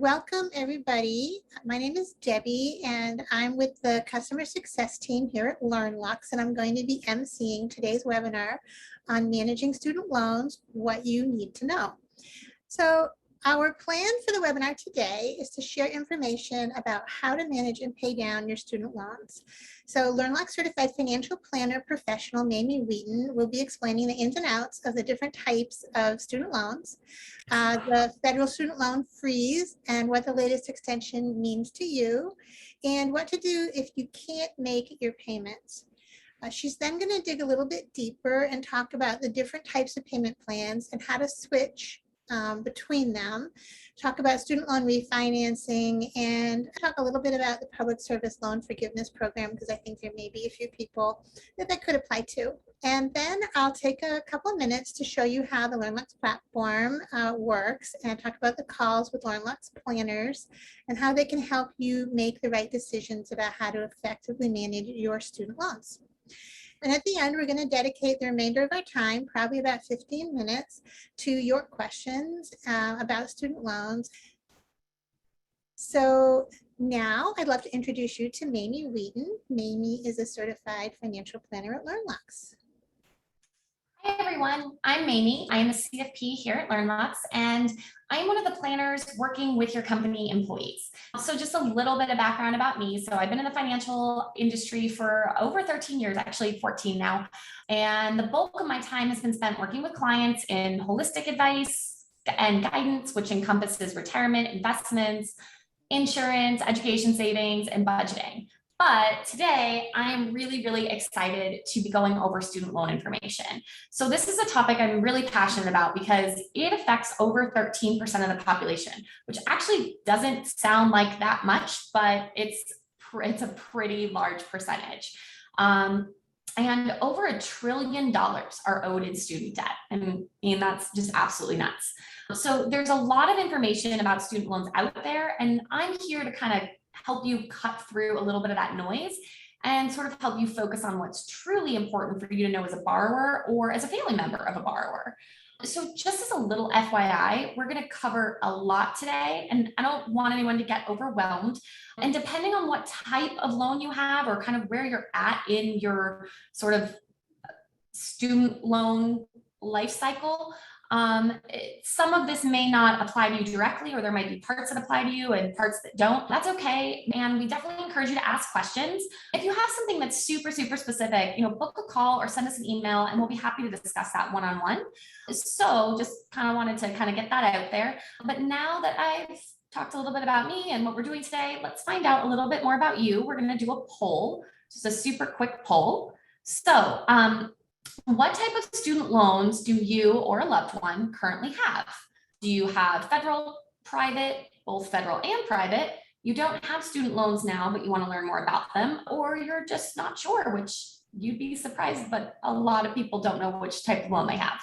Welcome everybody. My name is Debbie and I'm with the customer success team here at LearnLux, and I'm going to be emceeing today's webinar on managing student loans, what you need to know. So our plan for the webinar today is to share information about how to manage and pay down your student loans. So LearnLux Certified Financial Planner professional Mamie Wheaton will be explaining the ins and outs of the different types of student loans, the federal student loan freeze and what the latest extension means to you, and what to do if you can't make your payments. She's then going to dig a little bit deeper and talk about the different types of payment plans and how to switch between them, talk about student loan refinancing, and talk a little bit about the public service loan forgiveness program, because I think there may be a few people that could apply to. And then I'll take a couple of minutes to show you how the LearnLux platform works and talk about the calls with LearnLux planners and how they can help you make the right decisions about how to effectively manage your student loans. And at the end, we're going to dedicate the remainder of our time, probably about 15 minutes, to your questions about student loans. So now I'd love to introduce you to Mamie Wheaton. Mamie is a certified financial planner at LearnLux. Hi everyone, I'm Mamie. I am a CFP here at LearnLux, and I'm one of the planners working with your company employees. So just a little bit of background about me. So I've been in the financial industry for over 13 years, actually 14 now. And the bulk of my time has been spent working with clients in holistic advice and guidance, which encompasses retirement, investments, insurance, education savings, and budgeting. But today I'm really excited to be going over student loan information. So this is a topic I'm really passionate about because it affects over 13% of the population, which actually doesn't sound like that much, but it's a pretty large percentage. And over $1 trillion are owed in student debt. And that's just absolutely nuts. So there's a lot of information about student loans out there, and I'm here to kind of help you cut through a little bit of that noise and sort of help you focus on what's truly important for you to know as a borrower or as a family member of a borrower. So just as a little FYI, we're going to cover a lot today, and I don't want anyone to get overwhelmed. And depending on what type of loan you have or kind of where you're at in your sort of student loan life cycle, some of this may not apply to you directly, or there might be parts that apply to you and parts that don't. That's okay. And we definitely encourage you to ask questions. If you have something that's super specific, book a call or send us an email and we'll be happy to discuss that one-on-one. So just kind of wanted to get that out there. But now that I've talked a little bit about me and what we're doing today, let's find out a little bit more about you. We're going to do a poll, just a super quick poll. So, what type of student loans do you or a loved one currently have? Do you have federal, private, both federal and private? You don't have student loans now, but you want to learn more about them, or you're just not sure, which you'd be surprised, but a lot of people don't know which type of loan they have.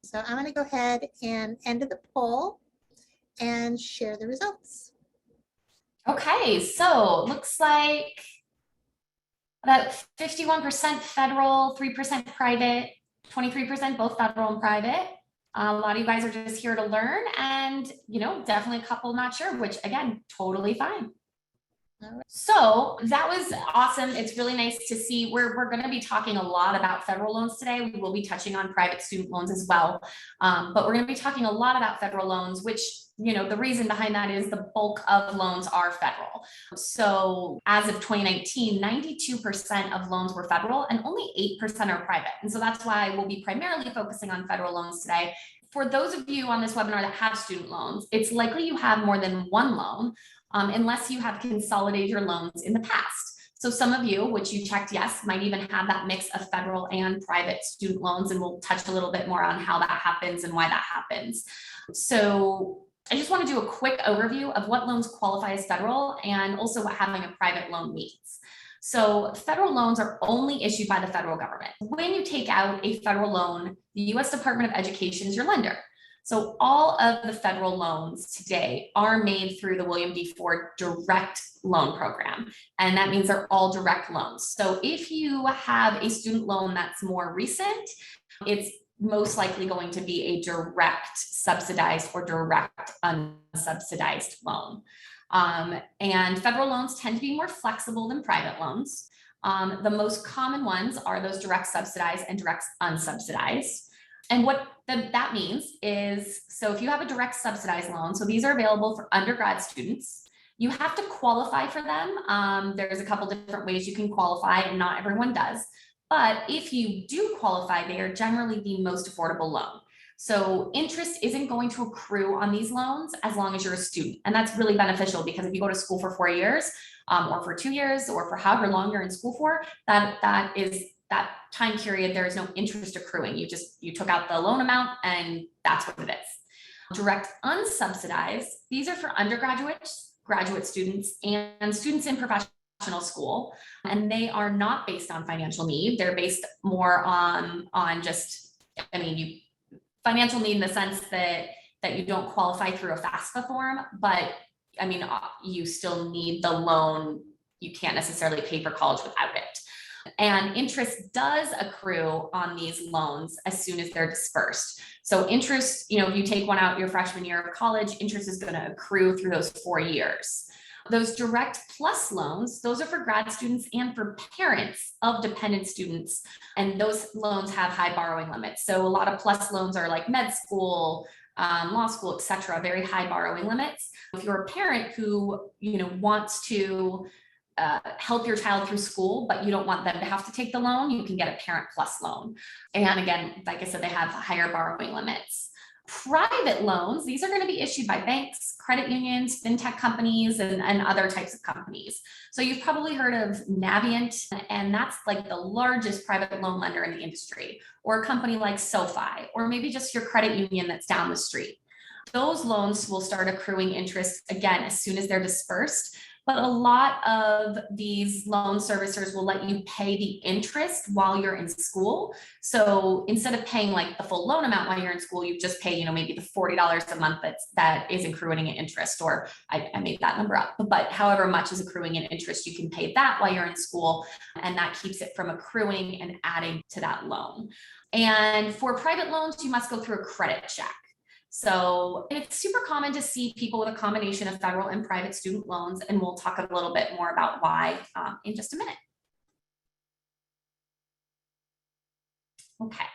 So I'm going to go ahead and end the poll and share the results. Okay, so looks like about 51% federal, 3% private, 23% both federal and private. A lot of you guys are just here to learn, and definitely a couple not sure, which again, totally fine. So that was awesome. It's really nice to see. We're going to be talking a lot about federal loans today. We will be touching on private student loans as well. But we're going to be talking a lot about federal loans, which, the reason behind that is the bulk of loans are federal. So as of 2019, 92% of loans were federal and only 8% are private. And so that's why we'll be primarily focusing on federal loans today. For those of you on this webinar that have student loans, it's likely you have more than one loan, unless you have consolidated your loans in the past. So some of you, which you checked yes, might even have that mix of federal and private student loans, and we'll touch a little bit more on how that happens and why that happens. So I just want to do a quick overview of what loans qualify as federal and also what having a private loan means. So federal loans are only issued by the federal government. When you take out a federal loan, the U.S. Department of Education is your lender. So all of the federal loans today are made through the William D. Ford Direct Loan Program. And that means they're all direct loans. So if you have a student loan that's more recent, it's most likely going to be a direct subsidized or direct unsubsidized loan. And federal loans tend to be more flexible than private loans. The most common ones are those direct subsidized and direct unsubsidized. And what that means is, so if you have a direct subsidized loan, so these are available for undergrad students, you have to qualify for them. There's a couple different ways you can qualify, and not everyone does. But if you do qualify, they are generally the most affordable loan. So interest isn't going to accrue on these loans as long as you're a student. And that's really beneficial, because if you go to school for 4 years, or for 2 years, or for however long you're in school for, that time period, there is no interest accruing. You took out the loan amount and that's what it is. Direct unsubsidized, these are for undergraduates, graduate students, and students in professional school. And they are not based on financial need. They're based more on just, financial need in the sense that you don't qualify through a FAFSA form, but you still need the loan. You can't necessarily pay for college without it. And interest does accrue on these loans as soon as they're dispersed. So interest, if you take one out your freshman year of college, interest is going to accrue through those 4 years. Those direct plus loans, those are for grad students and for parents of dependent students. And those loans have high borrowing limits. So a lot of plus loans are like med school, law school, et cetera, very high borrowing limits. If you're a parent who, wants to help your child through school, but you don't want them to have to take the loan, you can get a parent plus loan. And again, like I said, they have higher borrowing limits. Private loans, these are going to be issued by banks, credit unions, fintech companies, and other types of companies. So you've probably heard of Navient, and that's like the largest private loan lender in the industry, or a company like SoFi, or maybe just your credit union that's down the street. Those loans will start accruing interest again as soon as they're dispersed. But a lot of these loan servicers will let you pay the interest while you're in school. So instead of paying like the full loan amount while you're in school, you just pay, maybe the $40 a month that is accruing in interest, or I made that number up, but however much is accruing in interest, you can pay that while you're in school, and that keeps it from accruing and adding to that loan. And for private loans, you must go through a credit check. So it's super common to see people with a combination of federal and private student loans, and we'll talk a little bit more about why in just a minute. Okay,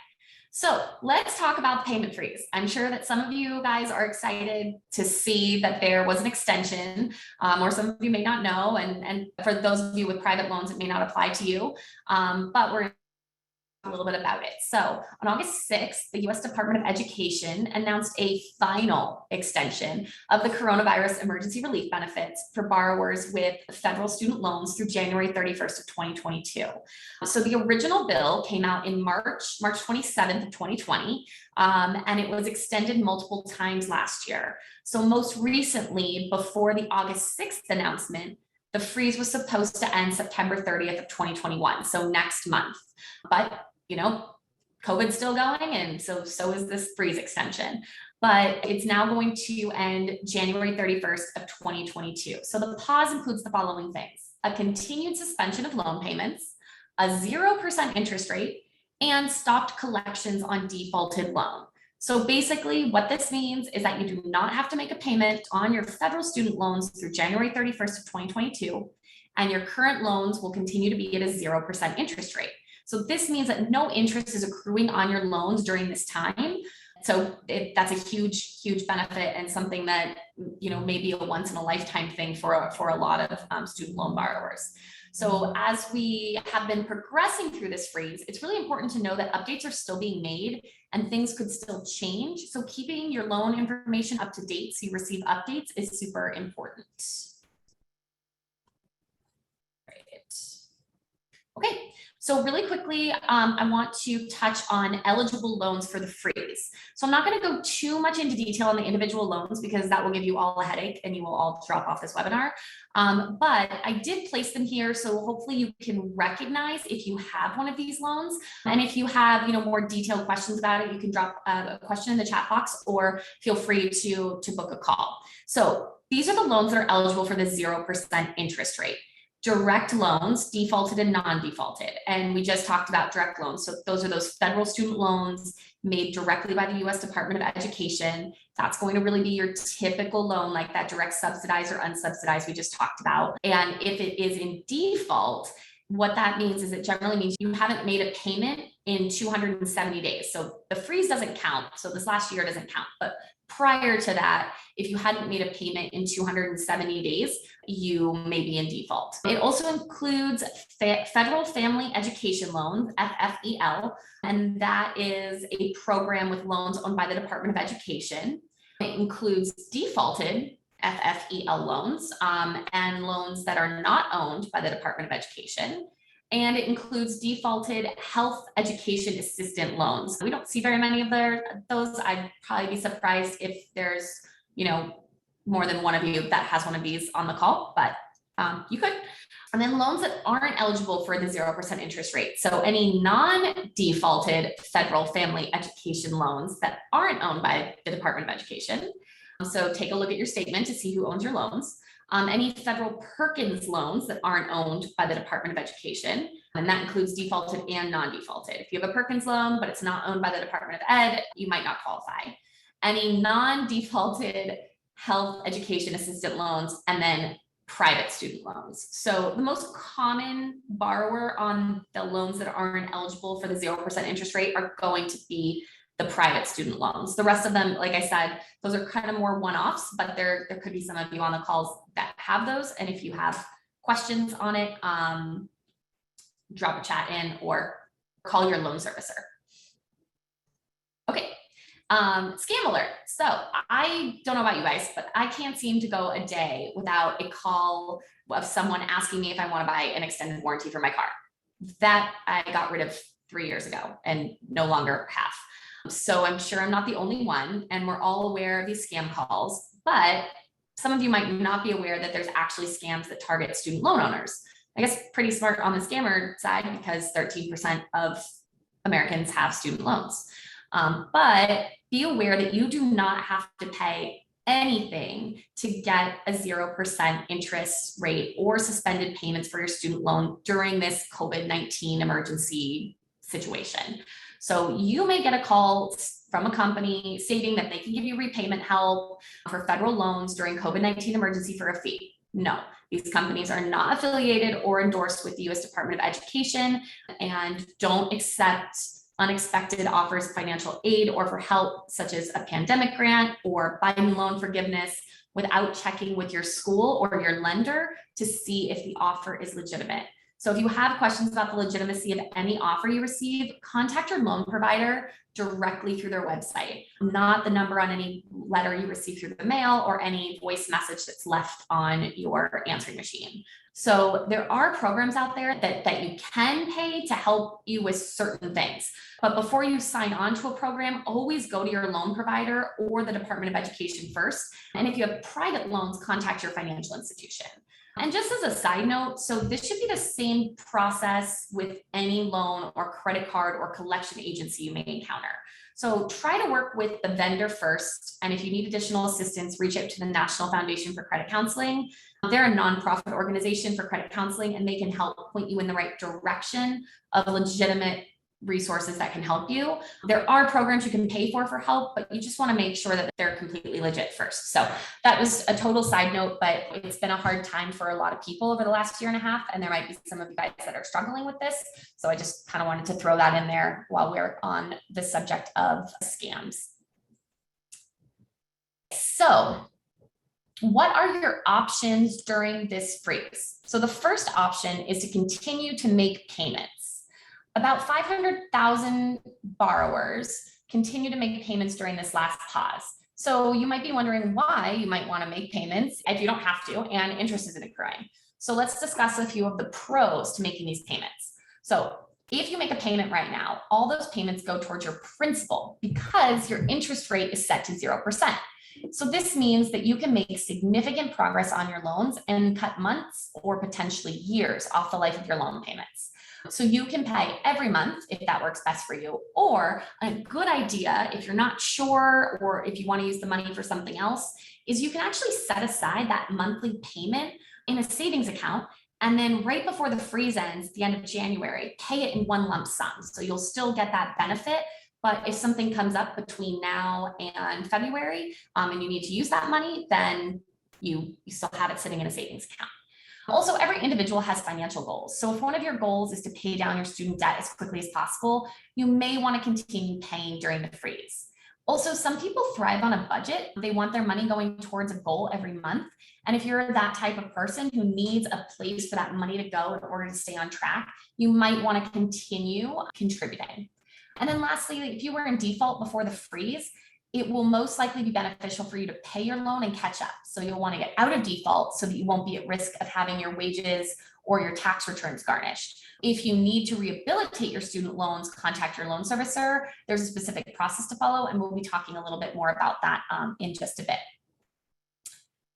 so let's talk about payment freeze. I'm sure that some of you guys are excited to see that there was an extension, or some of you may not know, and for those of you with private loans, it may not apply to you, but we're a little bit about it. So on August 6th, the U.S. Department of Education announced a final extension of the coronavirus emergency relief benefits for borrowers with federal student loans through January 31st of 2022. So the original bill came out in March 27th of 2020, and it was extended multiple times last year. So most recently, before the August 6th announcement, the freeze was supposed to end September 30th of 2021, so next month. But COVID's still going, and so is this freeze extension. But it's now going to end January 31st of 2022. So the pause includes the following things: a continued suspension of loan payments, a 0% interest rate, and stopped collections on defaulted loan. So basically what this means is that you do not have to make a payment on your federal student loans through January 31st of 2022, and your current loans will continue to be at a 0% interest rate. So this means that no interest is accruing on your loans during this time. So that's a huge, huge benefit, and something that, may be a once in a lifetime thing for a lot of student loan borrowers. So as we have been progressing through this freeze, it's really important to know that updates are still being made and things could still change. So keeping your loan information up to date so you receive updates is super important. Right. Okay. So really quickly, I want to touch on eligible loans for the freeze. So I'm not going to go too much into detail on the individual loans because that will give you all a headache and you will all drop off this webinar. But I did place them here, so hopefully you can recognize if you have one of these loans. And if you have, more detailed questions about it, you can drop a question in the chat box or feel free to book a call. So these are the loans that are eligible for the 0% interest rate. Direct loans, defaulted and non-defaulted. And we just talked about direct loans. So those are those federal student loans made directly by the US Department of Education. That's going to really be your typical loan, like that direct subsidized or unsubsidized we just talked about. And if it is in default, what that means is it generally means you haven't made a payment in 270 days. So the freeze doesn't count. So this last year doesn't count. But prior to that, if you hadn't made a payment in 270 days, you may be in default. It also includes federal family education loans, FFEL, and that is a program with loans owned by the Department of Education. It includes defaulted FFEL loans and loans that are not owned by the Department of Education. And it includes defaulted health education assistant loans. We don't see very many of those. I'd probably be surprised if there's, more than one of you that has one of these on the call, but you could. And then loans that aren't eligible for the 0% interest rate. So any non-defaulted federal family education loans that aren't owned by the Department of Education. So take a look at your statement to see who owns your loans. Any federal Perkins loans that aren't owned by the Department of Education, and that includes defaulted and non-defaulted. If you have a Perkins loan, but it's not owned by the Department of Ed, you might not qualify. Any non-defaulted health education assistant loans, and then private student loans. So the most common borrower on the loans that aren't eligible for the 0% interest rate are going to be the private student loans. The rest of them, like I said, those are kind of more one-offs, but there could be some of you on the calls that have those. And if you have questions on it, drop a chat in or call your loan servicer. Okay, scam alert. So I don't know about you guys, but I can't seem to go a day without a call of someone asking me if I want to buy an extended warranty for my car. That I got rid of 3 years ago and no longer have. So I'm sure I'm not the only one, and we're all aware of these scam calls, but some of you might not be aware that there's actually scams that target student loan owners. I guess pretty smart on the scammer side because 13% of Americans have student loans. But be aware that you do not have to pay anything to get a 0% interest rate or suspended payments for your student loan during this COVID-19 emergency situation. So you may get a call from a company stating that they can give you repayment help for federal loans during COVID-19 emergency for a fee. No, these companies are not affiliated or endorsed with the US Department of Education and don't accept unexpected offers of financial aid or for help such as a pandemic grant or buying loan forgiveness without checking with your school or your lender to see if the offer is legitimate. So if you have questions about the legitimacy of any offer you receive, contact your loan provider directly through their website, not the number on any letter you receive through the mail or any voice message that's left on your answering machine. So there are programs out there that you can pay to help you with certain things. But before you sign on to a program, always go to your loan provider or the Department of Education first. And if you have private loans, contact your financial institution. And just as a side note, so this should be the same process with any loan or credit card or collection agency you may encounter. So try to work with the vendor first. And if you need additional assistance, reach out to the National Foundation for Credit Counseling. They're a nonprofit organization for credit counseling, and they can help point you in the right direction of legitimate resources that can help you. There are programs you can pay for help, but you just want to make sure that they're completely legit first. So that was a total side note, but it's been a hard time for a lot of people over the last year and a half, and there might be some of you guys that are struggling with this. So I just kind of wanted to throw that in there while we're on the subject of scams. So what are your options during this freeze? So the first option is to continue to make payments. About 500,000 borrowers continue to make payments during this last pause. So you might be wondering why you might want to make payments if you don't have to and interest isn't accruing. So let's discuss a few of the pros to making these payments. So if you make a payment right now, all those payments go towards your principal because your interest rate is set to 0%. So this means that you can make significant progress on your loans and cut months or potentially years off the life of your loan payments. So you can pay every month if that works best for you, or a good idea if you're not sure or if you want to use the money for something else is you can actually set aside that monthly payment in a savings account, and then right before the freeze ends, the end of January, pay it in one lump sum. So you'll still get that benefit, But if something comes up between now and February, and you need to use that money, then you still have it sitting in a savings account. Also, every individual has financial goals. So if one of your goals is to pay down your student debt as quickly as possible, you may want to continue paying during the freeze. Also, some people thrive on a budget. They want their money going towards a goal every month. And if you're that type of person who needs a place for that money to go in order to stay on track, you might want to continue contributing. And then lastly, if you were in default before the freeze, it will most likely be beneficial for you to pay your loan and catch up. So you'll want to get out of default so that you won't be at risk of having your wages or your tax returns garnished. If you need to rehabilitate your student loans, contact your loan servicer. There's a specific process to follow, and we'll be talking a little bit more about that in just a bit.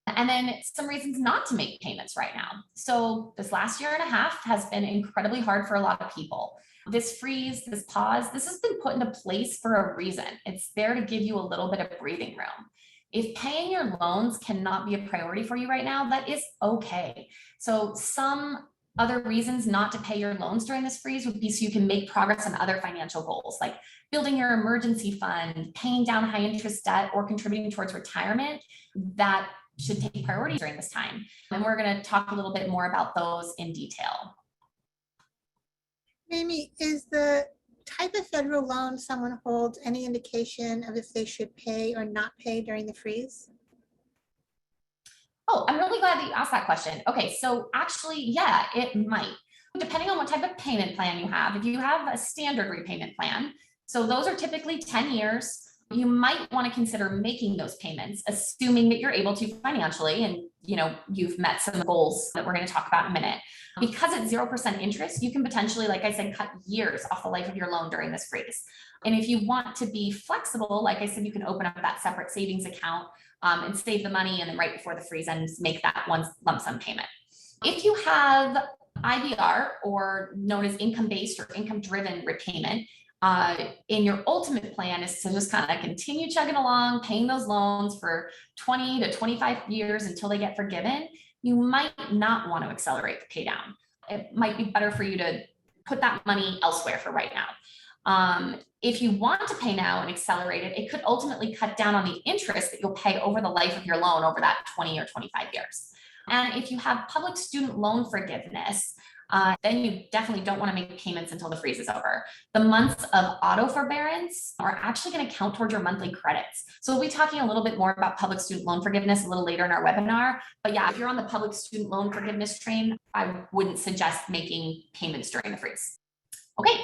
And then some reasons not to make payments right now. So this last year and a half has been incredibly hard for a lot of people. This freeze, this pause, this has been put into place for a reason. It's there to give you a little bit of breathing room. If paying your loans cannot be a priority for you right now, that is okay. So some other reasons not to pay your loans during this freeze would be so you can make progress on other financial goals, like building your emergency fund, paying down high interest debt, or contributing towards retirement. That should take priority during this time. And we're going to talk a little bit more about those in detail. Mamie, is the type of federal loan someone holds any indication of if they should pay or not pay during the freeze? Oh, I'm really glad that you asked that question. Okay, so actually, yeah, it might. Depending on what type of payment plan you have. If you have a standard repayment plan, so those are typically 10 years, you might want to consider making those payments, assuming that you're able to financially and you've met some goals that we're going to talk about in a minute. Because it's 0% interest, you can potentially, like I said, cut years off the life of your loan during this freeze. And if you want to be flexible, like I said, you can open up that separate savings account and save the money, and then right before the freeze ends, make that one lump sum payment. If you have IBR, or known as income-based or income-driven repayment, in your ultimate plan is to just kind of continue chugging along, paying those loans for 20 to 25 years until they get forgiven, you might not want to accelerate the pay down. It might be better for you to put that money elsewhere for right now. If you want to pay now and accelerate it, it could ultimately cut down on the interest that you'll pay over the life of your loan over that 20 or 25 years. And if you have public student loan forgiveness, then you definitely don't want to make payments until the freeze is over. The months of auto forbearance are actually going to count towards your monthly credits. So we'll be talking a little bit more about public student loan forgiveness a little later in our webinar. But yeah, if you're on the public student loan forgiveness train, I wouldn't suggest making payments during the freeze. Okay.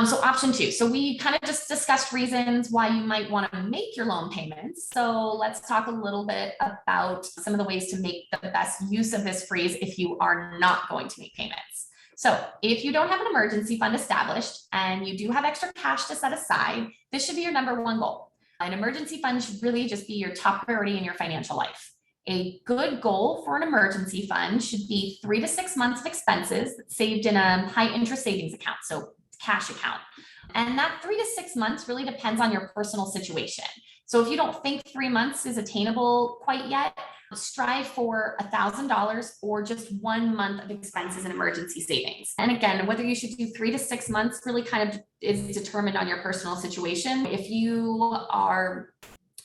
So option 2. So we kind of just discussed reasons why you might want to make your loan payments. So let's talk a little bit about some of the ways to make the best use of this freeze if you are not going to make payments. So if you don't have an emergency fund established and you do have extra cash to set aside, this should be your number one goal. An emergency fund should really just be your top priority in your financial life. A good goal for an emergency fund should be 3 to 6 months of expenses saved in a high interest savings account. So cash account. And that 3 to 6 months really depends on your personal situation. So if you don't think 3 months is attainable quite yet, strive for $1,000 or just 1 month of expenses and emergency savings. And again, whether you should do 3 to 6 months really kind of is determined on your personal situation. If you are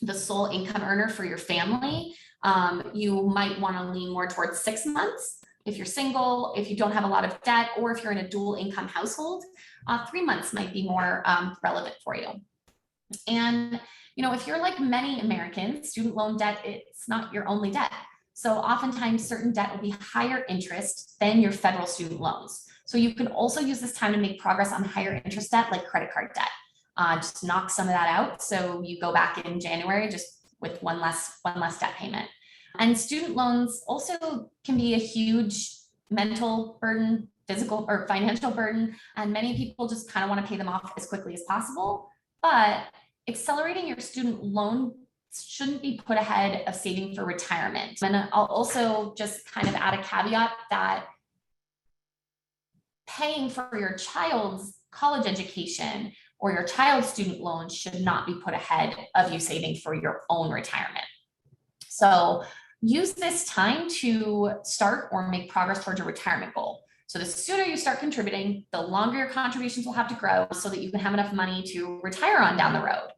the sole income earner for your family, you might want to lean more towards 6 months. If you're single, if you don't have a lot of debt, or if you're in a dual income household, 3 months might be more relevant for you. And, if you're like many Americans, student loan debt, it's not your only debt. So oftentimes certain debt will be higher interest than your federal student loans. So you can also use this time to make progress on higher interest debt, like credit card debt. Just knock some of that out. So you go back in January just with one less debt payment. And student loans also can be a huge mental burden, physical or financial burden, and many people just kind of want to pay them off as quickly as possible. But accelerating your student loan shouldn't be put ahead of saving for retirement. And I'll also just kind of add a caveat that paying for your child's college education or your child's student loans should not be put ahead of you saving for your own retirement. So use this time to start or make progress towards your retirement goal. So the sooner you start contributing, the longer your contributions will have to grow so that you can have enough money to retire on down the road.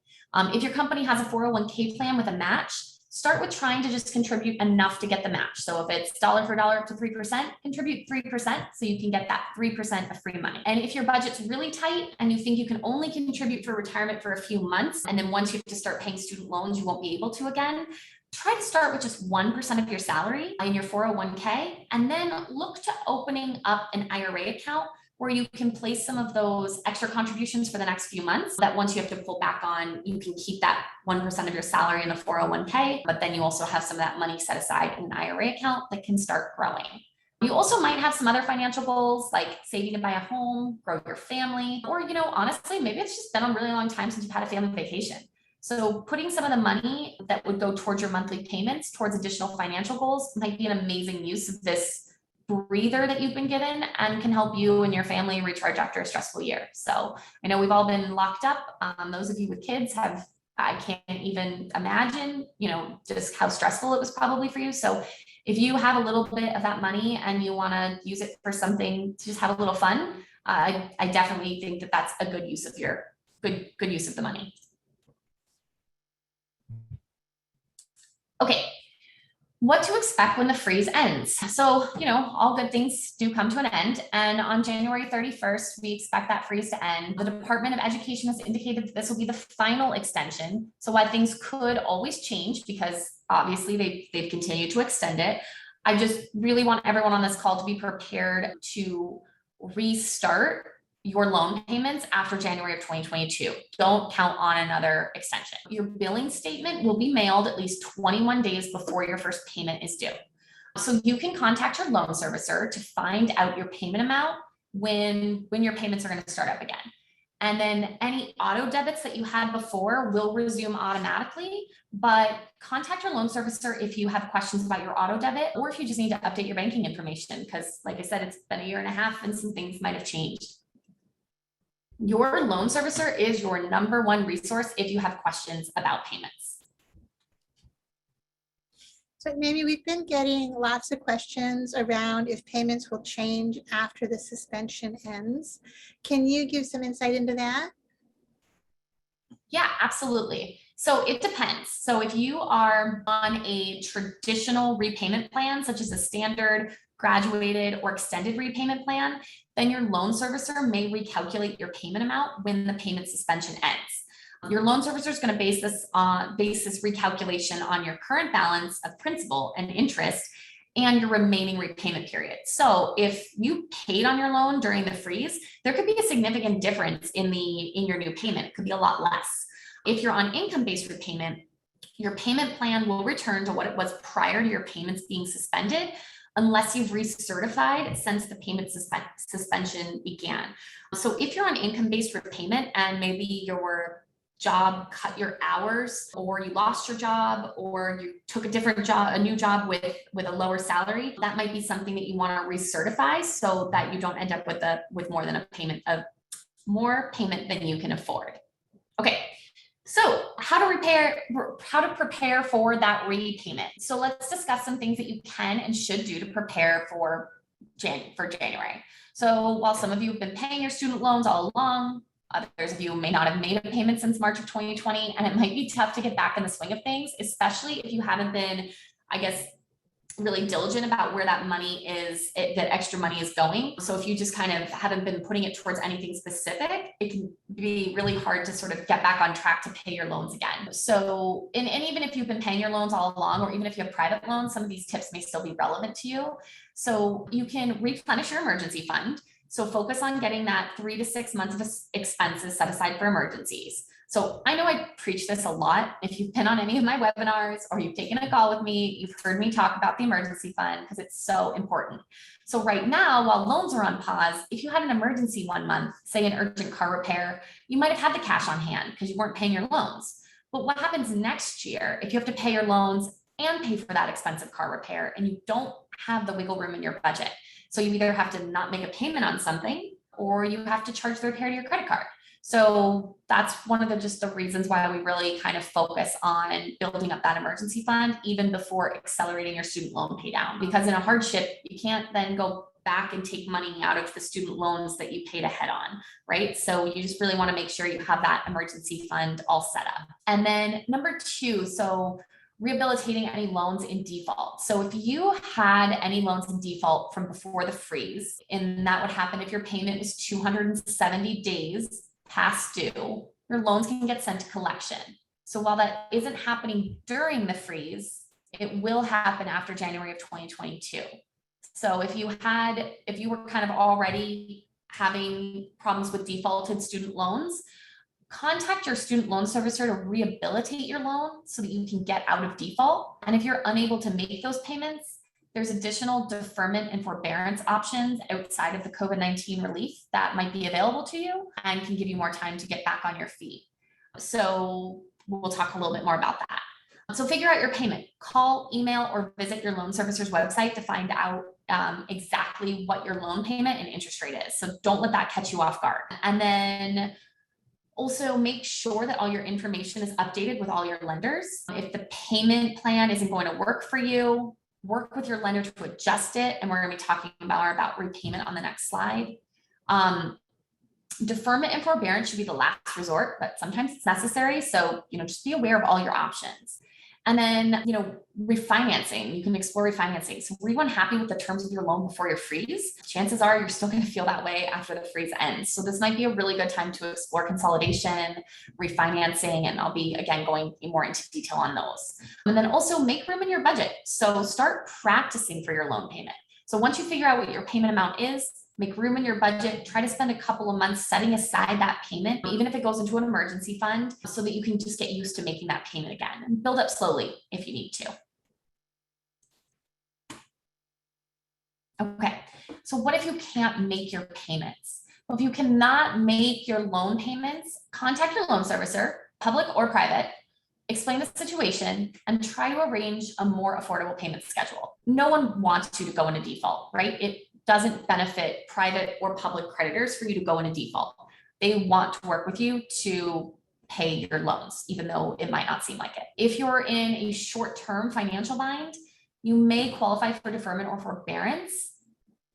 If your company has a 401k plan with a match, start with trying to just contribute enough to get the match. So if it's dollar for dollar up to 3%, contribute 3% so you can get that 3% of free money. And if your budget's really tight and you think you can only contribute for retirement for a few months, and then once you have to start paying student loans, you won't be able to again, try to start with just 1% of your salary in your 401k, and then look to opening up an IRA account where you can place some of those extra contributions for the next few months that once you have to pull back on, you can keep that 1% of your salary in the 401k, but then you also have some of that money set aside in an IRA account that can start growing. You also might have some other financial goals like saving to buy a home, grow your family, or, honestly, maybe it's just been a really long time since you've had a family vacation. So putting some of the money that would go towards your monthly payments towards additional financial goals might be an amazing use of this breather that you've been given and can help you and your family recharge after a stressful year. So I know we've all been locked up. Those of you with kids I can't even imagine, just how stressful it was probably for you. So if you have a little bit of that money and you want to use it for something to just have a little fun, I definitely think that that's a good use of good use of the money. Okay, what to expect when the freeze ends. So, all good things do come to an end. And on January 31st, we expect that freeze to end. The Department of Education has indicated that this will be the final extension. So while things could always change, because obviously they've continued to extend it, I just really want everyone on this call to be prepared to restart your loan payments after January of 2022. Don't count on another extension. Your billing statement will be mailed at least 21 days before your first payment is due. So you can contact your loan servicer to find out your payment amount when your payments are going to start up again. And then any auto debits that you had before will resume automatically, but contact your loan servicer if you have questions about your auto debit, or if you just need to update your banking information, because like I said, it's been a year and a half and some things might have changed. Your loan servicer is your number one resource if you have questions about payments. So Mamie, we've been getting lots of questions around if payments will change after the suspension ends. Can you give some insight into that? Yeah, absolutely. So it depends. So if you are on a traditional repayment plan, such as a standard, graduated, or extended repayment plan, then your loan servicer may recalculate your payment amount when the payment suspension ends. Your loan servicer is going to base this recalculation on your current balance of principal and interest and your remaining repayment period. So if you paid on your loan during the freeze, there could be a significant difference in your new payment. It could be a lot less. If you're on income-based repayment, your payment plan will return to what it was prior to your payments being suspended, unless you've recertified since the payment suspension began. So if you're on income-based repayment and maybe your job cut your hours, or you lost your job, or you took a new job with a lower salary, that might be something that you want to recertify so that you don't end up with more payment than you can afford. Okay. So how to prepare for that repayment. So let's discuss some things that you can and should do to prepare for January. So while some of you have been paying your student loans all along, others of you may not have made a payment since March of 2020, and it might be tough to get back in the swing of things, especially if you haven't been, really diligent about where that money is, that extra money is going. So if you just kind of haven't been putting it towards anything specific, it can be really hard to sort of get back on track to pay your loans again. So, and even if you've been paying your loans all along, or even if you have private loans, some of these tips may still be relevant to you. So you can replenish your emergency fund. So focus on getting that 3 to 6 months of expenses set aside for emergencies. So I know I preach this a lot. If you've been on any of my webinars or you've taken a call with me, you've heard me talk about the emergency fund because it's so important. So right now, while loans are on pause, if you had an emergency one month, say an urgent car repair, you might have had the cash on hand because you weren't paying your loans. But what happens next year if you have to pay your loans and pay for that expensive car repair and you don't have the wiggle room in your budget? So you either have to not make a payment on something or you have to charge the repair to your credit card. So that's one of the reasons why we really kind of focus on building up that emergency fund even before accelerating your student loan pay down. Because in a hardship, you can't then go back and take money out of the student loans that you paid ahead on, right? So you just really want to make sure you have that emergency fund all set up. And then number two, so rehabilitating any loans in default. So if you had any loans in default from before the freeze, and that would happen if your payment was 270 days past due, your loans can get sent to collection. So while that isn't happening during the freeze, it will happen after January of 2022. So if you were kind of already having problems with defaulted student loans, contact your student loan servicer to rehabilitate your loan so that you can get out of default. And if you're unable to make those payments, there's additional deferment and forbearance options outside of the COVID-19 relief that might be available to you and can give you more time to get back on your feet. So we'll talk a little bit more about that. So figure out your payment. Call, email, or visit your loan servicer's website to find out exactly what your loan payment and interest rate is. So don't let that catch you off guard. And then also make sure that all your information is updated with all your lenders. If the payment plan isn't going to work for you, work with your lender to adjust it. And we're going to be talking about repayment on the next slide. Deferment and forbearance should be the last resort, but sometimes it's necessary. So, just be aware of all your options. And then, refinancing, you can explore refinancing. So were you unhappy with the terms of your loan before your freeze? Chances are you're still going to feel that way after the freeze ends. So this might be a really good time to explore consolidation, refinancing, and I'll be, again, going more into detail on those. And then also make room in your budget. So start practicing for your loan payment. So once you figure out what your payment amount is, make room in your budget, try to spend a couple of months setting aside that payment, even if it goes into an emergency fund, so that you can just get used to making that payment again and build up slowly if you need to. Okay, so what if you can't make your payments? Well, if you cannot make your loan payments, contact your loan servicer, public or private, explain the situation, and try to arrange a more affordable payment schedule. No one wants you to go into default, right? It doesn't benefit private or public creditors for you to go into default. They want to work with you to pay your loans, even though it might not seem like it. If you're in a short-term financial bind, you may qualify for deferment or forbearance.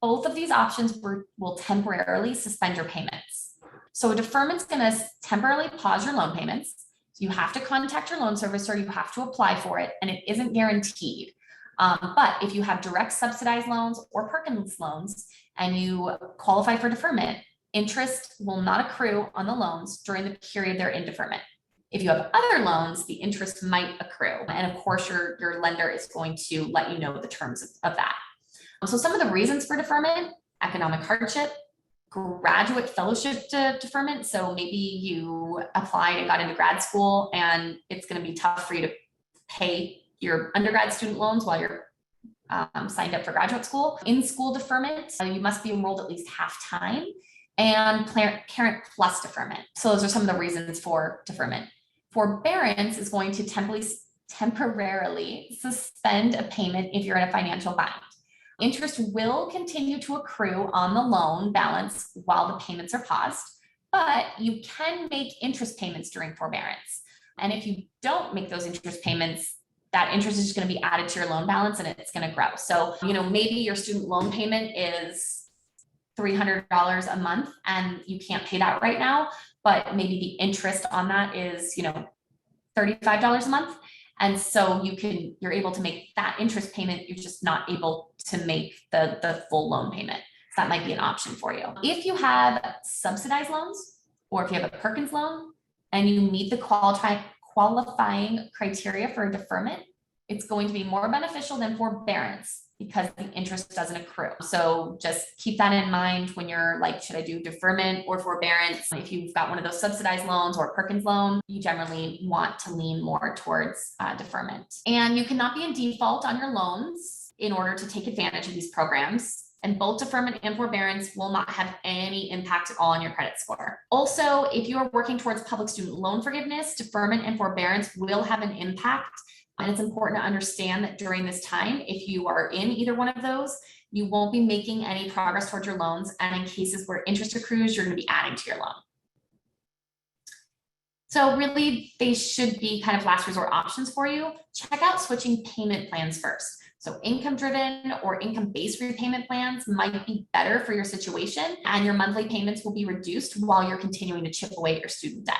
Both of these options will temporarily suspend your payments. So a deferment is going to temporarily pause your loan payments. So you have to contact your loan servicer, you have to apply for it, and it isn't guaranteed. But if you have direct subsidized loans or Perkins loans and you qualify for deferment, interest will not accrue on the loans during the period they're in deferment. If you have other loans, the interest might accrue. And of course, your lender is going to let you know the terms of that. So some of the reasons for deferment: economic hardship, graduate fellowship deferment. So maybe you applied and got into grad school and it's going to be tough for you to pay your undergrad student loans while you're signed up for graduate school. In-school deferment, you must be enrolled at least half time, and parent plus deferment. So those are some of the reasons for deferment. Forbearance is going to temporarily suspend a payment if you're in a financial bind. Interest will continue to accrue on the loan balance while the payments are paused, but you can make interest payments during forbearance. And if you don't make those interest payments, that interest is just going to be added to your loan balance and it's going to grow. So, maybe your student loan payment is $300 a month and you can't pay that right now, but maybe the interest on that is, $35 a month. And so you're able to make that interest payment. You're just not able to make the full loan payment. So that might be an option for you. If you have subsidized loans, or if you have a Perkins loan and you meet the qualifying criteria for a deferment, it's going to be more beneficial than forbearance because the interest doesn't accrue. So just keep that in mind when you're like, should I do deferment or forbearance? If you've got one of those subsidized loans or Perkins loan, you generally want to lean more towards deferment. And you cannot be in default on your loans in order to take advantage of these programs. And both deferment and forbearance will not have any impact at all on your credit score. Also, if you are working towards public student loan forgiveness, deferment and forbearance will have an impact. And it's important to understand that during this time, if you are in either one of those, you won't be making any progress towards your loans. And in cases where interest accrues, you're going to be adding to your loan. So really, they should be kind of last resort options for you. Check out switching payment plans first. So income-driven or income-based repayment plans might be better for your situation, and your monthly payments will be reduced while you're continuing to chip away at your student debt.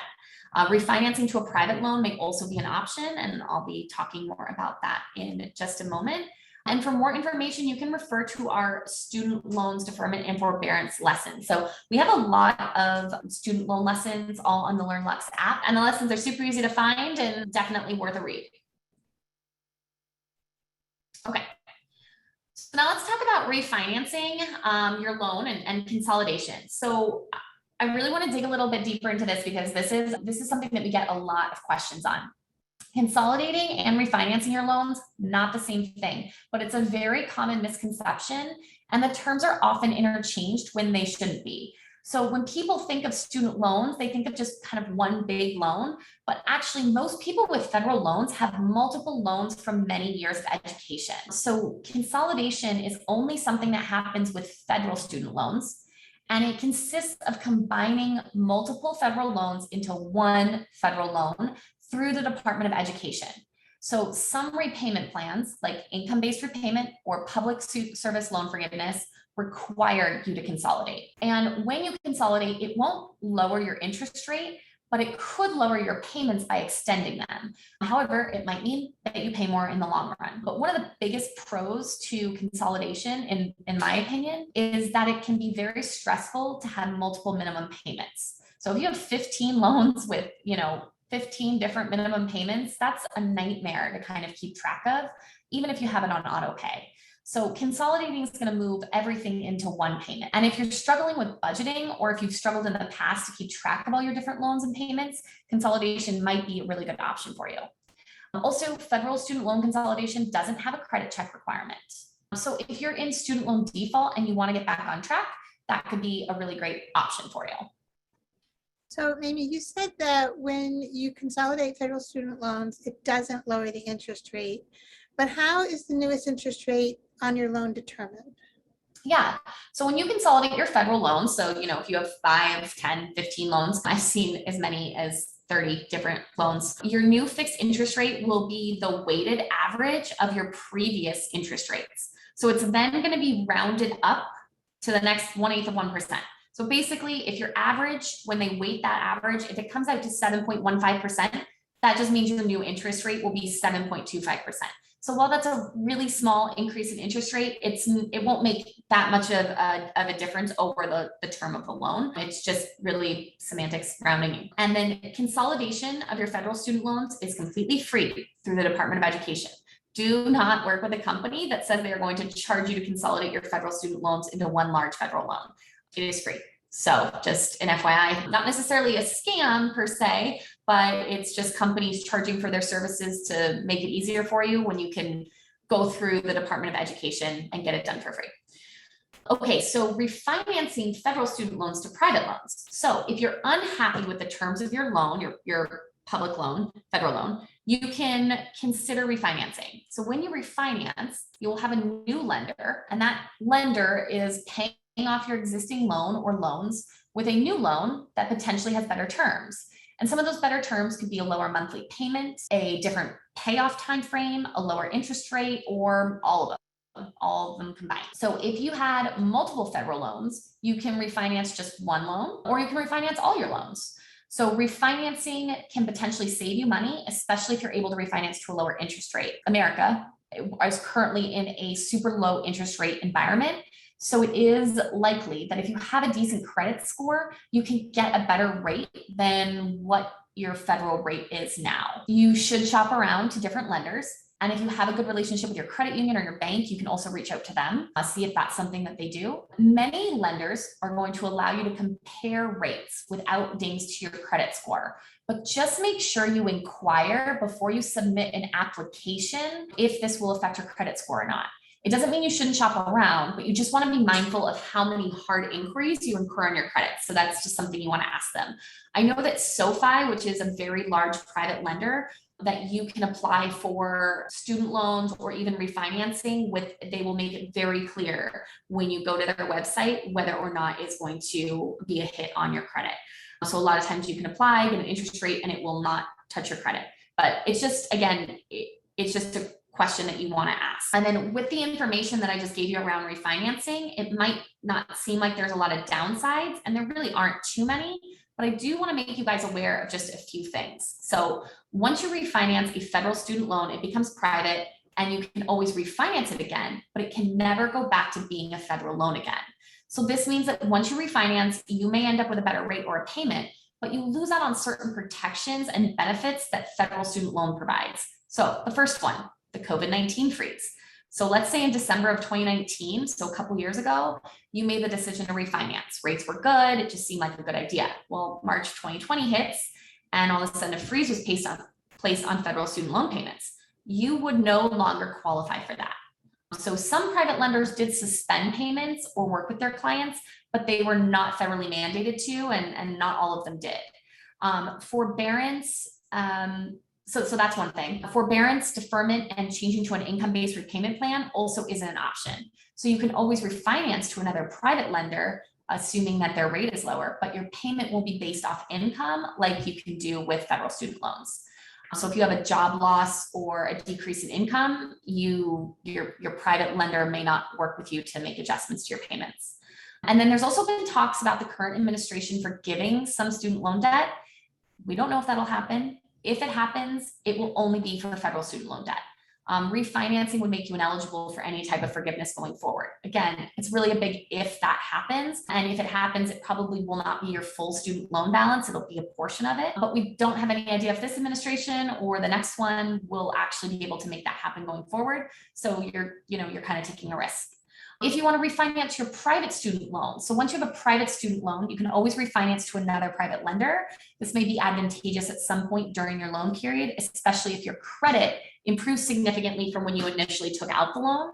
Refinancing to a private loan may also be an option, and I'll be talking more about that in just a moment. And for more information, you can refer to our student loans deferment and forbearance lessons. So we have a lot of student loan lessons all on the LearnLux app, and the lessons are super easy to find and definitely worth a read. Okay, so now let's talk about refinancing your loan and consolidation. So I really want to dig a little bit deeper into this because this is something that we get a lot of questions on. Consolidating and refinancing your loans, not the same thing, but it's a very common misconception, and the terms are often interchanged when they shouldn't be. So when people think of student loans, they think of just kind of one big loan, but actually most people with federal loans have multiple loans from many years of education. So consolidation is only something that happens with federal student loans, and it consists of combining multiple federal loans into one federal loan through the Department of Education. So some repayment plans, like income-based repayment or public service loan forgiveness, require you to consolidate. And when you consolidate, it won't lower your interest rate, but it could lower your payments by extending them. However, it might mean that you pay more in the long run. But one of the biggest pros to consolidation, in my opinion, is that it can be very stressful to have multiple minimum payments. So if you have 15 loans with, 15 different minimum payments, that's a nightmare to kind of keep track of, even if you have it on auto pay. So consolidating is going to move everything into one payment. And if you're struggling with budgeting, or if you've struggled in the past to keep track of all your different loans and payments, consolidation might be a really good option for you. Also, federal student loan consolidation doesn't have a credit check requirement. So if you're in student loan default and you want to get back on track, that could be a really great option for you. So Mamie, you said that when you consolidate federal student loans, it doesn't lower the interest rate, but how is the newest interest rate on your loan determined? Yeah, so when you consolidate your federal loans, so if you have 5, 10, 15 loans, I've seen as many as 30 different loans, your new fixed interest rate will be the weighted average of your previous interest rates. So it's then going to be rounded up to the next 1/8 of 1%. So basically, if your average, when they weight that average, if it comes out to 7.15%, that just means your new interest rate will be 7.25%. So while that's a really small increase in interest rate, it won't make that much of a difference over the term of the loan. It's just really semantics rounding. And then consolidation of your federal student loans is completely free through the Department of Education. Do not work with a company that says they're going to charge you to consolidate your federal student loans into one large federal loan. It is free. So just an FYI, not necessarily a scam per se, but it's just companies charging for their services to make it easier for you when you can go through the Department of Education and get it done for free. Okay, so refinancing federal student loans to private loans. So if you're unhappy with the terms of your loan, your public loan, federal loan, you can consider refinancing. So when you refinance, you will have a new lender, and that lender is paying off your existing loan or loans with a new loan that potentially has better terms. And some of those better terms could be a lower monthly payment, a different payoff time frame, a lower interest rate, or all of them combined. So if you had multiple federal loans, you can refinance just one loan, or you can refinance all your loans. So refinancing can potentially save you money, especially if you're able to refinance to a lower interest rate. America is currently in a super low interest rate environment. So it is likely that if you have a decent credit score, you can get a better rate than what your federal rate is now. You should shop around to different lenders. And if you have a good relationship with your credit union or your bank, you can also reach out to them, see if that's something that they do. Many lenders are going to allow you to compare rates without dings to your credit score. But just make sure you inquire before you submit an application if this will affect your credit score or not. It doesn't mean you shouldn't shop around, but you just want to be mindful of how many hard inquiries you incur on your credit. So that's just something you want to ask them. I know that SoFi, which is a very large private lender, that you can apply for student loans or even refinancing with, they will make it very clear when you go to their website whether or not it's going to be a hit on your credit. So a lot of times you can apply, get an interest rate, and it will not touch your credit. But it's just, again, it's just a question that you want to ask. And then with the information that I just gave you around refinancing, it might not seem like there's a lot of downsides, and there really aren't too many, but I do want to make you guys aware of just a few things. So once you refinance a federal student loan, it becomes private and you can always refinance it again, but it can never go back to being a federal loan again. So this means that once you refinance, you may end up with a better rate or a payment, but you lose out on certain protections and benefits that federal student loan provides. So the first one, the COVID-19 freeze. So let's say in December of 2019, so a couple years ago, you made the decision to refinance. Rates were good. It just seemed like a good idea. Well, March 2020 hits, and all of a sudden a freeze was placed on federal student loan payments. You would no longer qualify for that. So some private lenders did suspend payments or work with their clients, but they were not federally mandated to, and not all of them did. Forbearance, so that's one thing. Forbearance, deferment, and changing to an income-based repayment plan also isn't an option. So you can always refinance to another private lender, assuming that their rate is lower, but your payment will be based off income like you can do with federal student loans. So if you have a job loss or a decrease in income, your private lender may not work with you to make adjustments to your payments. And then there's also been talks about the current administration forgiving some student loan debt. We don't know if that'll happen. If it happens, it will only be for federal student loan debt. Refinancing would make you ineligible for any type of forgiveness going forward. Again, it's really a big if that happens. And if it happens, it probably will not be your full student loan balance. It'll be a portion of it. But we don't have any idea if this administration or the next one will actually be able to make that happen going forward. So you're kind of taking a risk. If you want to refinance your private student loan, so once you have a private student loan, you can always refinance to another private lender. This may be advantageous at some point during your loan period, especially if your credit improves significantly from when you initially took out the loan.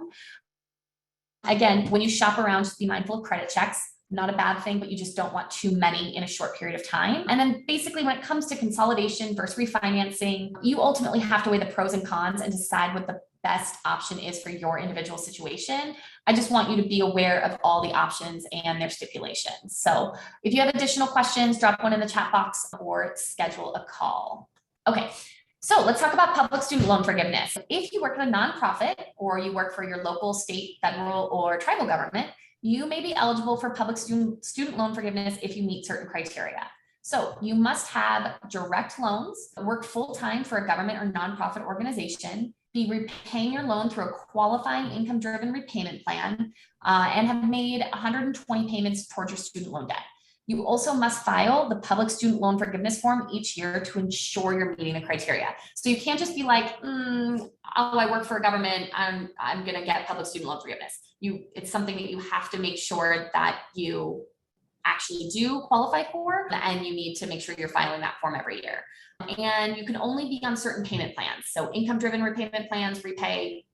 Again, when you shop around, just be mindful of credit checks. Not a bad thing, but you just don't want too many in a short period of time. And then basically when it comes to consolidation versus refinancing, you ultimately have to weigh the pros and cons and decide what the best option is for your individual situation. I just want you to be aware of all the options and their stipulations. So if you have additional questions, drop one in the chat box or schedule a call. Okay. So let's talk about public student loan forgiveness. If you work at a nonprofit or you work for your local, state, federal, or tribal government, you may be eligible for public student loan forgiveness if you meet certain criteria. So you must have direct loans, work full-time for a government or nonprofit organization, be repaying your loan through a qualifying income-driven repayment plan, and have made 120 payments towards your student loan debt. You also must file the public student loan forgiveness form each year to ensure you're meeting the criteria. So you can't just be like, oh, I work for a government, I'm going to get public student loan forgiveness. It's something that you have to make sure that you actually do qualify for, and you need to make sure you're filing that form every year. And you can only be on certain payment plans. So income-driven repayment plans, pay,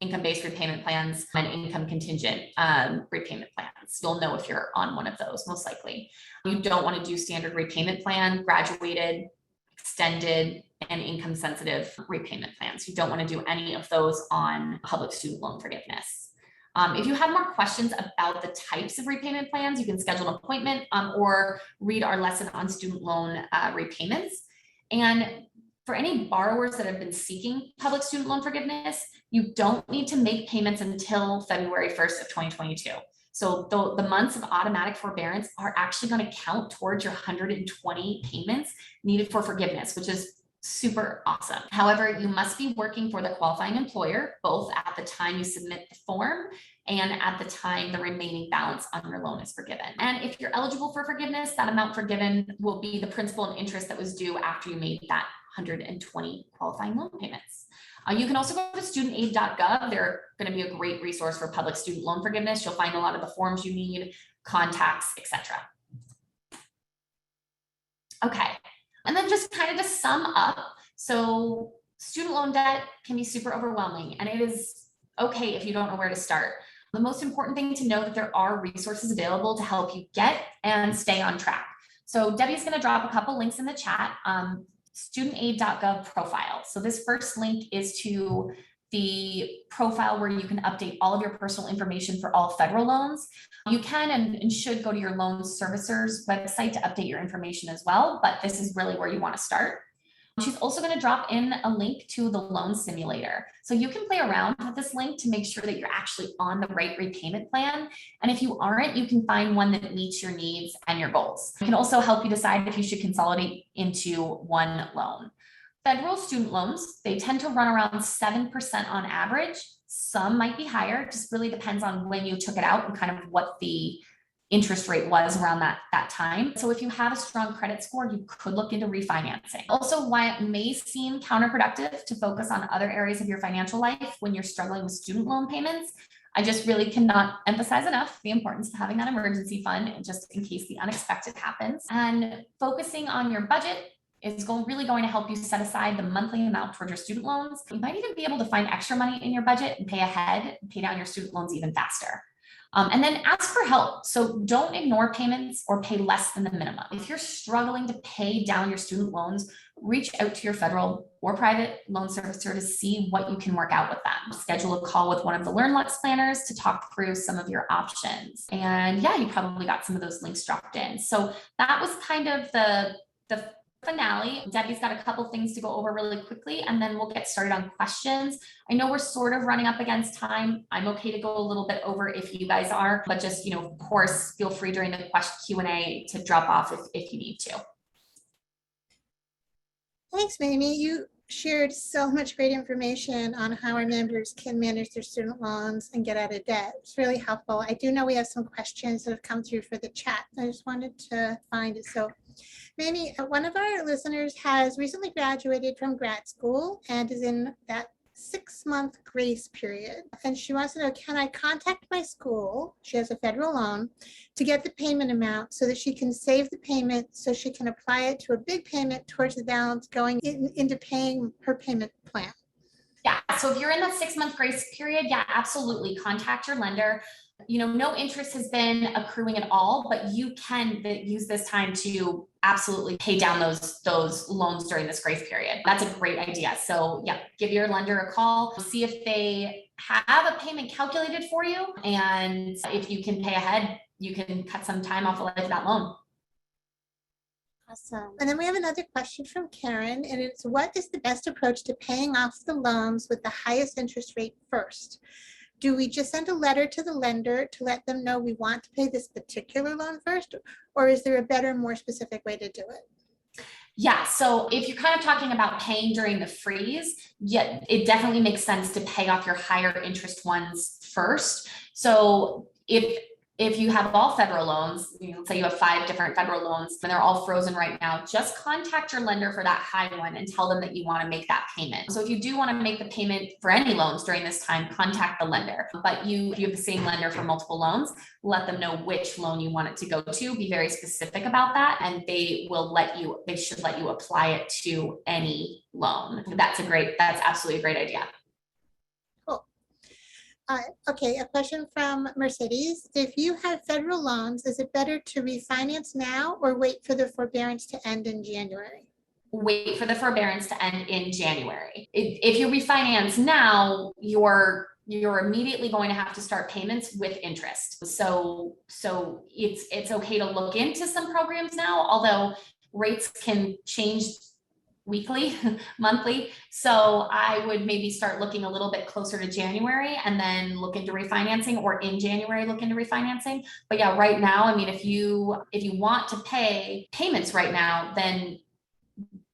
income-based repayment plans, and income contingent repayment plans. You'll know if you're on one of those, most likely. You don't want to do standard repayment plan, graduated, extended, and income sensitive repayment plans. You don't want to do any of those on public student loan forgiveness. If you have more questions about the types of repayment plans, you can schedule an appointment or read our lesson on student loan repayments. And for any borrowers that have been seeking public student loan forgiveness, you don't need to make payments until February 1st of 2022. So the months of automatic forbearance are actually going to count towards your 120 payments needed for forgiveness, which is super awesome. However, you must be working for the qualifying employer, both at the time you submit the form and at the time the remaining balance on your loan is forgiven. And if you're eligible for forgiveness, that amount forgiven will be the principal and interest that was due after you made that 120 qualifying loan payments. You can also go to studentaid.gov. They're going to be a great resource for public student loan forgiveness. You'll find a lot of the forms you need, contacts, etc. Okay. And then just kind of to sum up, so student loan debt can be super overwhelming, and it is okay if you don't know where to start. The most important thing to know that there are resources available to help you get and stay on track. So Debbie's going to drop a couple links in the chat. Studentaid.gov profile. So this first link is to the profile where you can update all of your personal information for all federal loans. You can and should go to your loan servicer's website to update your information as well, but this is really where you want to start. She's also going to drop in a link to the loan simulator. So you can play around with this link to make sure that you're actually on the right repayment plan. And if you aren't, you can find one that meets your needs and your goals. It can also help you decide if you should consolidate into one loan. Federal student loans, they tend to run around 7% on average. Some might be higher, it just really depends on when you took it out and kind of what the interest rate was around that time. So if you have a strong credit score, you could look into refinancing. Also, why it may seem counterproductive to focus on other areas of your financial life when you're struggling with student loan payments, I just really cannot emphasize enough the importance of having that emergency fund just in case the unexpected happens. And focusing on your budget is really going to help you set aside the monthly amount towards your student loans. You might even be able to find extra money in your budget and pay ahead and pay down your student loans even faster. And then ask for help. So don't ignore payments or pay less than the minimum. If you're struggling to pay down your student loans, reach out to your federal or private loan servicer to see what you can work out with them. Schedule a call with one of the LearnLux planners to talk through some of your options. And yeah, you probably got some of those links dropped in. So that was kind of the finale. Debbie's got a couple things to go over really quickly, and then we'll get started on questions. I know we're sort of running up against time. I'm okay to go a little bit over if you guys are, but just, of course, feel free during the Q&A to drop off if you need to. Thanks, Mamie. You shared so much great information on how our members can manage their student loans and get out of debt. It's really helpful. I do know we have some questions that have come through for the chat. I just wanted to find it. So Mamie, one of our listeners has recently graduated from grad school and is in that 6-month grace period. And she wants to know, can I contact my school, she has a federal loan, to get the payment amount so that she can save the payment so she can apply it to a big payment towards the balance going into paying her payment plan? Yeah, so if you're in that 6-month grace period, yeah, absolutely contact your lender. No interest has been accruing at all, but you can use this time to absolutely pay down those loans during this grace period. That's a great idea. So yeah, give your lender a call, see if they have a payment calculated for you. And if you can pay ahead, you can cut some time off the life of that loan. Awesome. And then we have another question from Karen, and it's, what is the best approach to paying off the loans with the highest interest rate first? Do we just send a letter to the lender to let them know we want to pay this particular loan first, or is there a better, more specific way to do it? Yeah, so if you're kind of talking about paying during the freeze, yeah, it definitely makes sense to pay off your higher interest ones first. So if you have all federal loans, let's say you have 5 different federal loans and they're all frozen right now, just contact your lender for that high one and tell them that you want to make that payment. So if you do want to make the payment for any loans during this time, contact the lender. But if you have the same lender for multiple loans, let them know which loan you want it to go to. Be very specific about that, and they should let you apply it to any loan. That's absolutely a great idea. Okay, a question from Mercedes. If you have federal loans, is it better to refinance now or wait for the forbearance to end in January? Wait for the forbearance to end in January. If you refinance now, you're immediately going to have to start payments with interest. So it's okay to look into some programs now, although rates can change weekly, monthly. So I would maybe start looking a little bit closer to January and then look into refinancing, or in January, look into refinancing. But yeah, right now, I mean, if you want to pay payments right now, then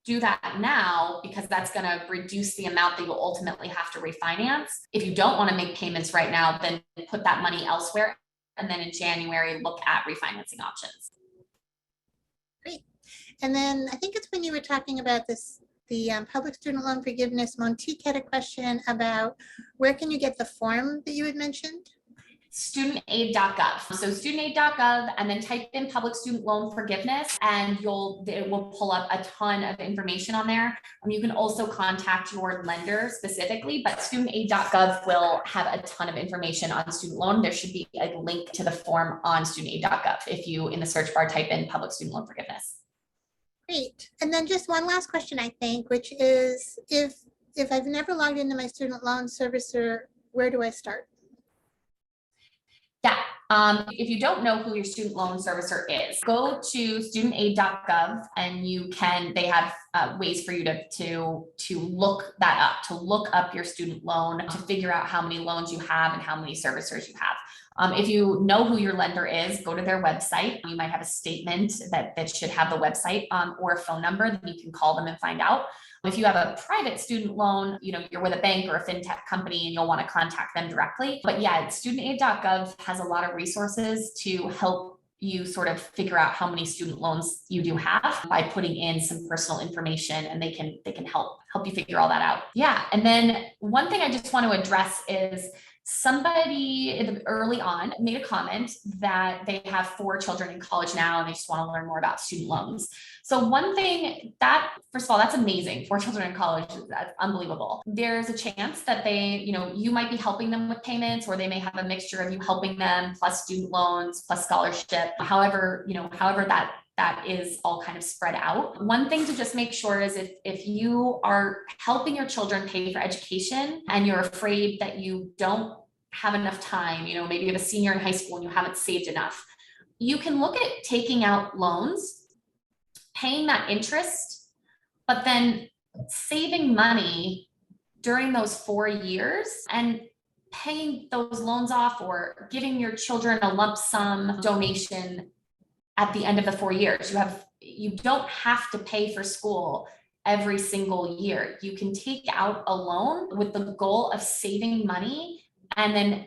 do that now, because that's going to reduce the amount that you'll ultimately have to refinance. If you don't want to make payments right now, then put that money elsewhere. And then in January, look at refinancing options. Great. And then I think it's when you were talking about this, the public student loan forgiveness, Montique had a question about where can you get the form that you had mentioned? Studentaid.gov. So studentaid.gov, and then type in public student loan forgiveness, and it will pull up a ton of information on there. You can also contact your lender specifically, but studentaid.gov will have a ton of information on student loan. There should be a link to the form on studentaid.gov if you, in the search bar, type in public student loan forgiveness. Great. And then just one last question, I think, which is, if if I've never logged into my student loan servicer, where do I start? Yeah. If you don't know who your student loan servicer is, go to studentaid.gov and they have ways for you to look that up, to look up your student loan, to figure out how many loans you have and how many servicers you have. If you know who your lender is, go to their website. You might have a statement that should have the website or a phone number, then you can call them and find out. If you have a private student loan, you're with a bank or a fintech company and you'll want to contact them directly. But yeah, studentaid.gov has a lot of resources to help you sort of figure out how many student loans you do have by putting in some personal information, and they can help you figure all that out. Yeah. And then one thing I just want to address is somebody early on made a comment that they have 4 children in college now and they just want to learn more about student loans. So one thing that, first of all, that's amazing. 4 children in college, that's unbelievable. There's a chance that you might be helping them with payments, or they may have a mixture of you helping them plus student loans plus scholarship. However that is all kind of spread out. One thing to just make sure is if you are helping your children pay for education and you're afraid that you don't have enough time, maybe you have a senior in high school and you haven't saved enough, you can look at taking out loans, paying that interest, but then saving money during those 4 years and paying those loans off, or giving your children a lump sum donation at the end of the 4 years. You don't have to pay for school every single year. You can take out a loan with the goal of saving money and then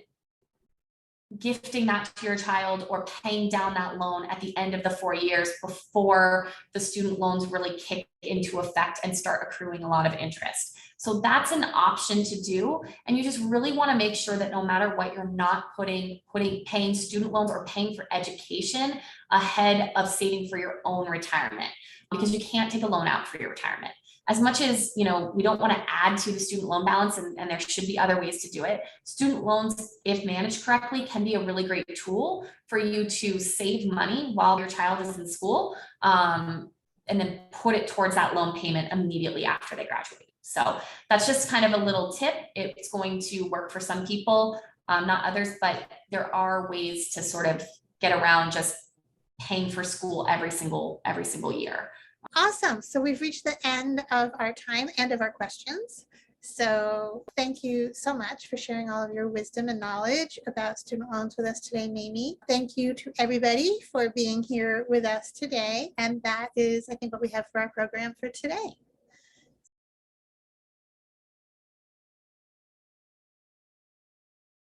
gifting that to your child or paying down that loan at the end of the 4 years before the student loans really kick into effect and start accruing a lot of interest. So that's an option to do. And you just really want to make sure that no matter what, you're not paying student loans or paying for education ahead of saving for your own retirement, because you can't take a loan out for your retirement. As much as, we don't want to add to the student loan balance, and there should be other ways to do it. Student loans, if managed correctly, can be a really great tool for you to save money while your child is in school, and then put it towards that loan payment immediately after they graduate. So that's just kind of a little tip. It's going to work for some people, not others, but there are ways to sort of get around just paying for school every single year. Awesome. So we've reached the end of our time and of our questions. So thank you so much for sharing all of your wisdom and knowledge about student loans with us today, Mamie. Thank you to everybody for being here with us today. And that is, I think, what we have for our program for today.